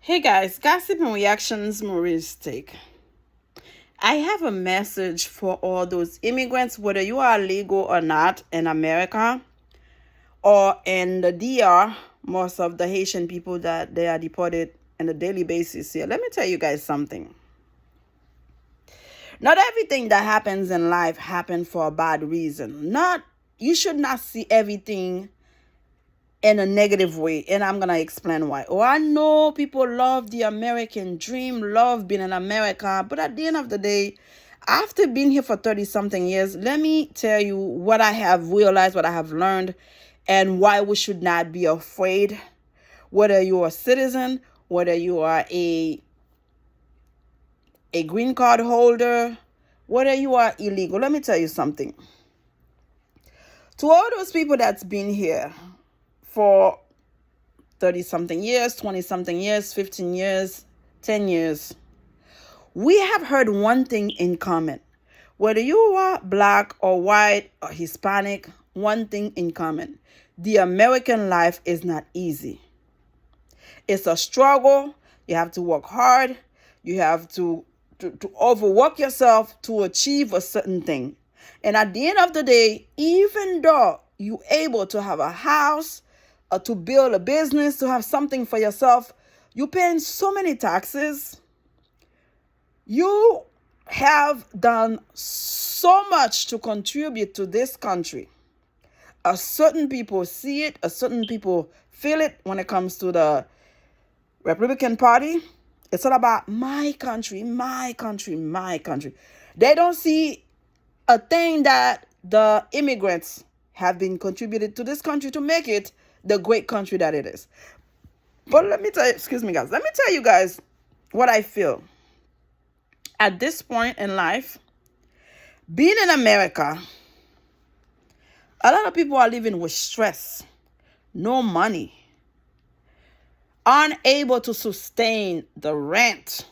Hey guys, Gossip and Reactions, Maurice Take. I have a message for all those immigrants, whether you are legal or not in America or in the DR, most of the Haitian people that they are deported on a daily basis here. Let me tell you guys something. Not everything that happens in life happens for a bad reason. Not You should not see everything in a negative way, and I'm gonna explain why. Oh, I know people love the American dream, love being in America, but at the end of the day, after being here for 30 something years, let me tell you what I have realized, what I have learned, and why we should not be afraid. Whether you are a citizen, whether you are a green card holder, whether you are illegal, let me tell you something. To all those people that's been here for 30 something years, 20 something years, 15 years, 10 years, we have heard one thing in common. Whether you are black or white or Hispanic, one thing in common. The American life is not easy. It's a struggle. You have to work hard. You have to overwork yourself to achieve a certain thing. And at the end of the day, even though you're able to have a house, to build a business, to have something for yourself, you're paying so many taxes. You have done so much to contribute to this country. A certain people see it, a certain people feel it when it comes to the Republican Party. It's all about my country, my country, my country. They don't see a thing that the immigrants have been contributed to this country to make it the great country that it is. But let me tell you, excuse me guys, let me tell you guys what I feel. At this point in life, being in America, a lot of people are living with stress, no money, unable to sustain the rent,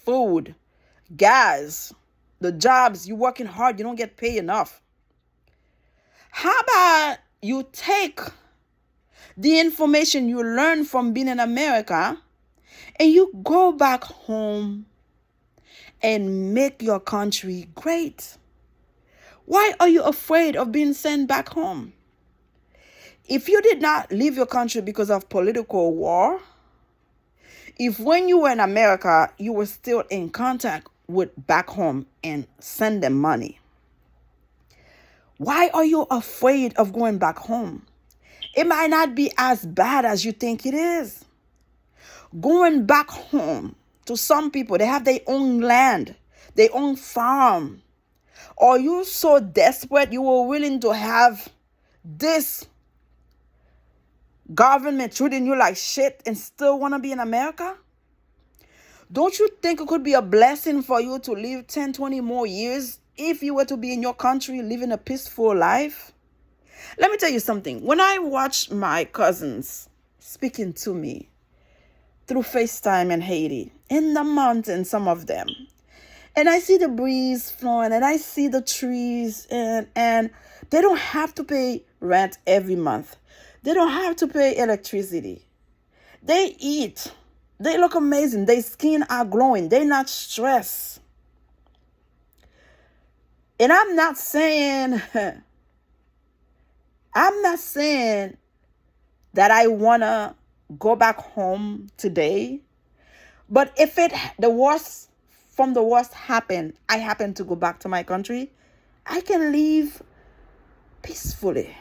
food, gas, the jobs. You're working hard, you don't get paid enough. How about you take the information you learn from being in America and you go back home and make your country great? Why are you afraid of being sent back home? If you did not leave your country because of political war, if when you were in America, you were still in contact with back home and send them money, why are you afraid of going back home? It might not be as bad as you think it is. Going back home, to some people, they have their own land, their own farm. Are you so desperate you were willing to have this government treating you like shit and still want to be in America? Don't you think it could be a blessing for you to live 10, 20 more years if you were to be in your country living a peaceful life? Let me tell you something. When I watch my cousins speaking to me through FaceTime in Haiti, in the mountains, some of them, and I see the breeze flowing and I see the trees, and they don't have to pay rent every month. They don't have to pay electricity. They eat. They look amazing. Their skin are glowing. They're not stressed. And I'm not saying that I want to go back home today. But if the worst from the worst happen, I happen to go back to my country, I can live peacefully.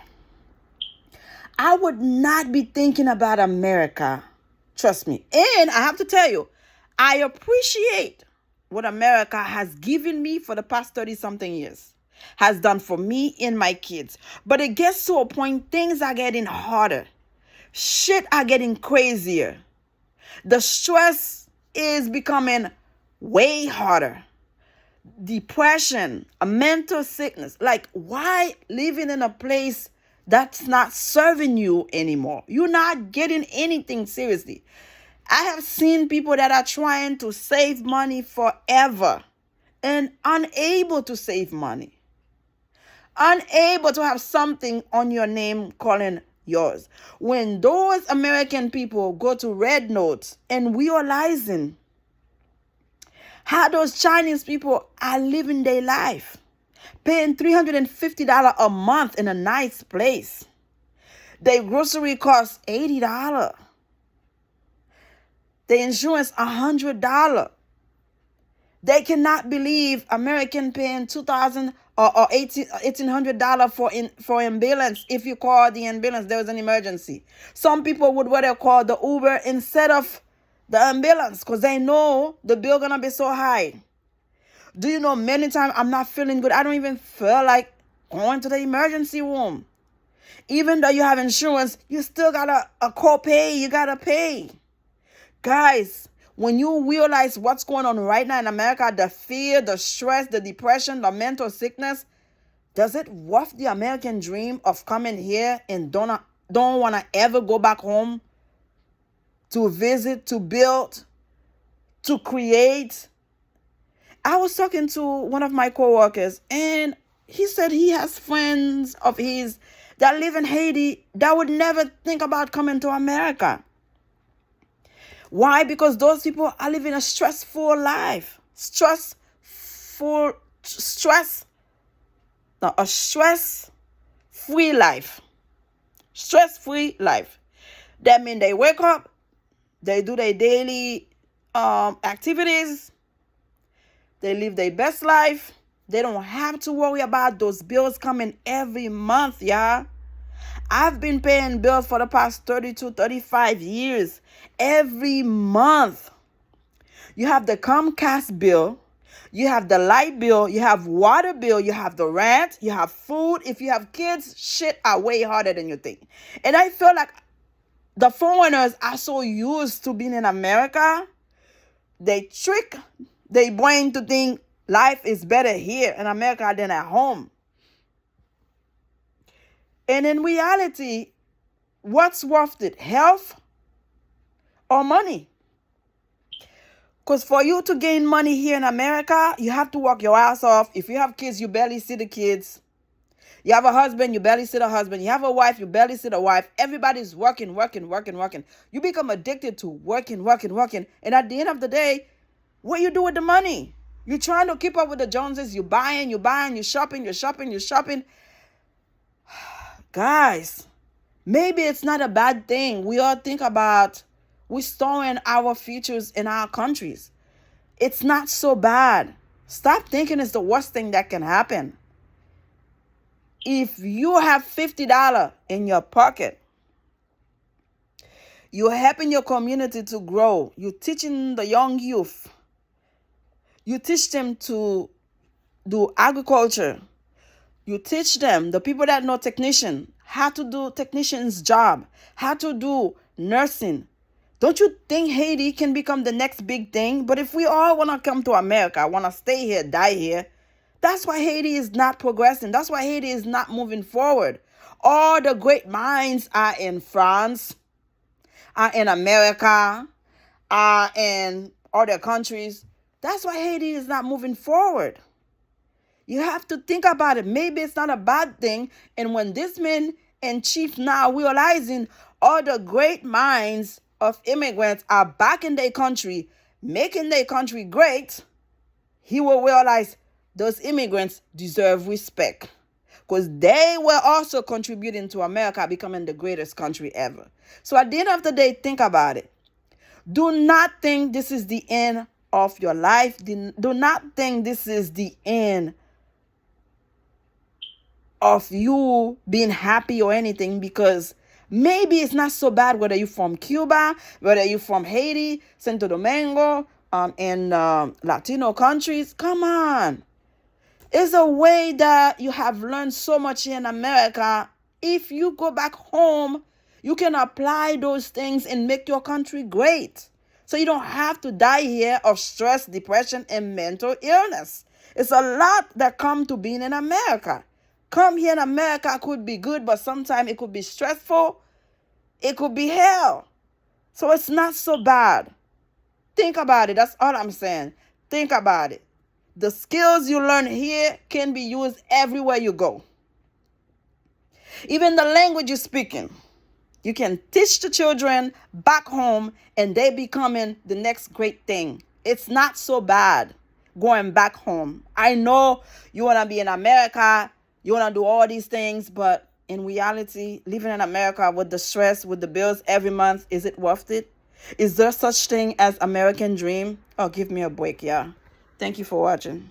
I would not be thinking about America. Trust me. And I have to tell you, I appreciate what America has given me for the past 30 something years, has done for me and my kids. But it gets to a point, things are getting harder. Shit are getting crazier. The stress is becoming way harder. Depression, a mental sickness. Like, why living in a place that's not serving you anymore? You're not getting anything seriously. I have seen people that are trying to save money forever and unable to save money. Unable to have something on your name calling yours. When those American people go to red notes and realizing how those Chinese people are living their life, paying $350 a month in a nice place. Their grocery costs $80. The insurance $100. They cannot believe American paying $2,000 or $1,800 for ambulance. If you call the ambulance, there was an emergency. Some people would rather call the Uber instead of the ambulance because they know the bill gonna be so high. Do you know many times I'm not feeling good? I don't even feel like going to the emergency room. Even though you have insurance, you still got a copay. You got to pay. Guys, when you realize what's going on right now in America, the fear, the stress, the depression, the mental sickness, does it worth the American dream of coming here and don't want to ever go back home to visit, to build, to create? I was talking to one of my coworkers, and he said he has friends of his that live in Haiti that would never think about coming to America. Why? Because those people are living a stressful life. A stress-free life. Stress-free life. That means they wake up, they do their daily activities, they live their best life. They don't have to worry about those bills coming every month, y'all. I've been paying bills for the past 32, 35 years. Every month. You have the Comcast bill. You have the light bill. You have water bill. You have the rent. You have food. If you have kids, shit are way harder than you think. And I feel like the foreigners are so used to being in America. They trick their brain to think life is better here in America than at home. And in reality, what's worth it? Health or money? Because for you to gain money here in America, you have to work your ass off. If you have kids, you barely see the kids. You have a husband, you barely see the husband. You have a wife, you barely see the wife. Everybody's working. You become addicted to working. And at the end of the day, what you do with the money? You're trying to keep up with the Joneses. You're buying, you're shopping. Guys, maybe it's not a bad thing. We all think about restoring our futures in our countries. It's not so bad. Stop thinking it's the worst thing that can happen. If you have $50 in your pocket, you're helping your community to grow. You're teaching the young youth. You teach them to do agriculture. You teach them, the people that know technician, how to do technician's job, how to do nursing. Don't you think Haiti can become the next big thing? But if we all want to come to America, want to stay here, die here, that's why Haiti is not progressing. That's why Haiti is not moving forward. All the great minds are in France, are in America, are in other countries. That's why Haiti is not moving forward. You have to think about it. Maybe it's not a bad thing. And when this man and chief now realizing all the great minds of immigrants are back in their country, making their country great, he will realize those immigrants deserve respect. Because they were also contributing to America becoming the greatest country ever. So at the end of the day, think about it. Do not think this is the end of your life. Do not think this is the end of you being happy or anything, because maybe it's not so bad whether you're from Cuba, whether you're from Haiti, Santo Domingo, and Latino countries. Come on. It's a way that you have learned so much in America. If you go back home, you can apply those things and make your country great. So you don't have to die here of stress, depression, and mental illness. It's a lot that come to being in America. Come here in America could be good, but sometimes it could be stressful. It could be hell. So it's not so bad. Think about it. That's all I'm saying. Think about it. The skills you learn here can be used everywhere you go. Even the language you're speaking. You can teach the children back home and they becoming the next great thing. It's not so bad going back home. I know you want to be in America, you want to do all these things, but in reality, living in America with the stress, with the bills every month, is it worth it? Is there such thing as American dream? Oh, give me a break, yeah. Thank you for watching.